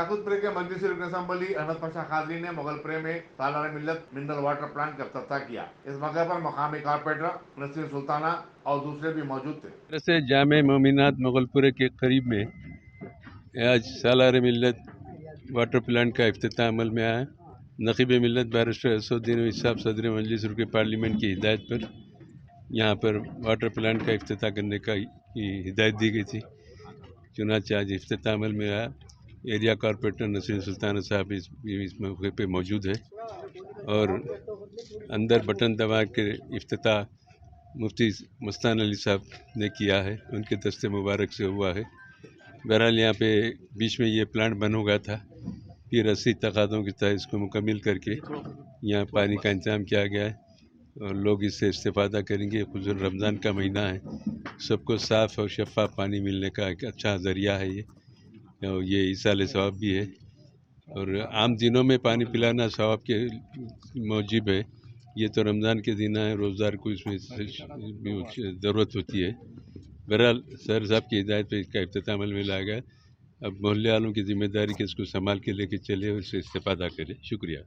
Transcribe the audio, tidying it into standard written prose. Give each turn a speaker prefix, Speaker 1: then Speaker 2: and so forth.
Speaker 1: याकूतपुर के मजलिस रुकन असम्बली अहमद पाशा कादरी ने मोगलपुरे में सालाना मिल्लत मिनरल वाटर प्लांट का इफ्तिताह किया। इस मौके पर मकामी कारपोरेटर नसीर सुल्ताना और दूसरे भी मौजूद थे।
Speaker 2: से जामे मोमिनात मोगलपुरे के करीब में आज सालाना मिल्लत वाटर प्लांट का इफ्तिताह अमल में आया। नकीब मिल्लत बैरिस्टर असदुद्दीन साहब सदर मजलिस रुकन पार्लियामेंट की हिदायत पर यहाँ पर वाटर प्लांट का इफ्तिताह करने का हिदायत दी गई थी। चुनांचे आज इफ्तिताह अमल में आया। एरिया कारपोरेटर नसीर सुल्ताना साहब इस मौके पे मौजूद है और अंदर बटन दबा के इफ्तिताह मुफ्ती मस्तान अली साहब ने किया है, उनके दस्ते मुबारक से हुआ है। बहरहाल यहाँ पे बीच में ये प्लांट बन हो गया था, फिर 80 तकादों के तहत इसको मुकम्मिल करके यहाँ पानी का इंतजाम किया गया है और लोग इससे इस्तेफादा करेंगे। खुसूसन रमज़ान का महीना है, सबको साफ़ और शफ़ाफ पानी मिलने का एक अच्छा ज़रिया है ये इसाले सवाब भी है और आम दिनों में पानी पिलाना सवाब के मौजिब है। ये तो रमज़ान के दिन है, रोज़गार को इसमें ज़रूरत होती है। बहरहाल सर साहब की हिदायत पर इसका इफ्तिताह अमल में लाया गया। अब मोहल्ले वालों की जिम्मेदारी कि इसको संभाल के लेके चले और इससे इस्तेफादा करें। शुक्रिया।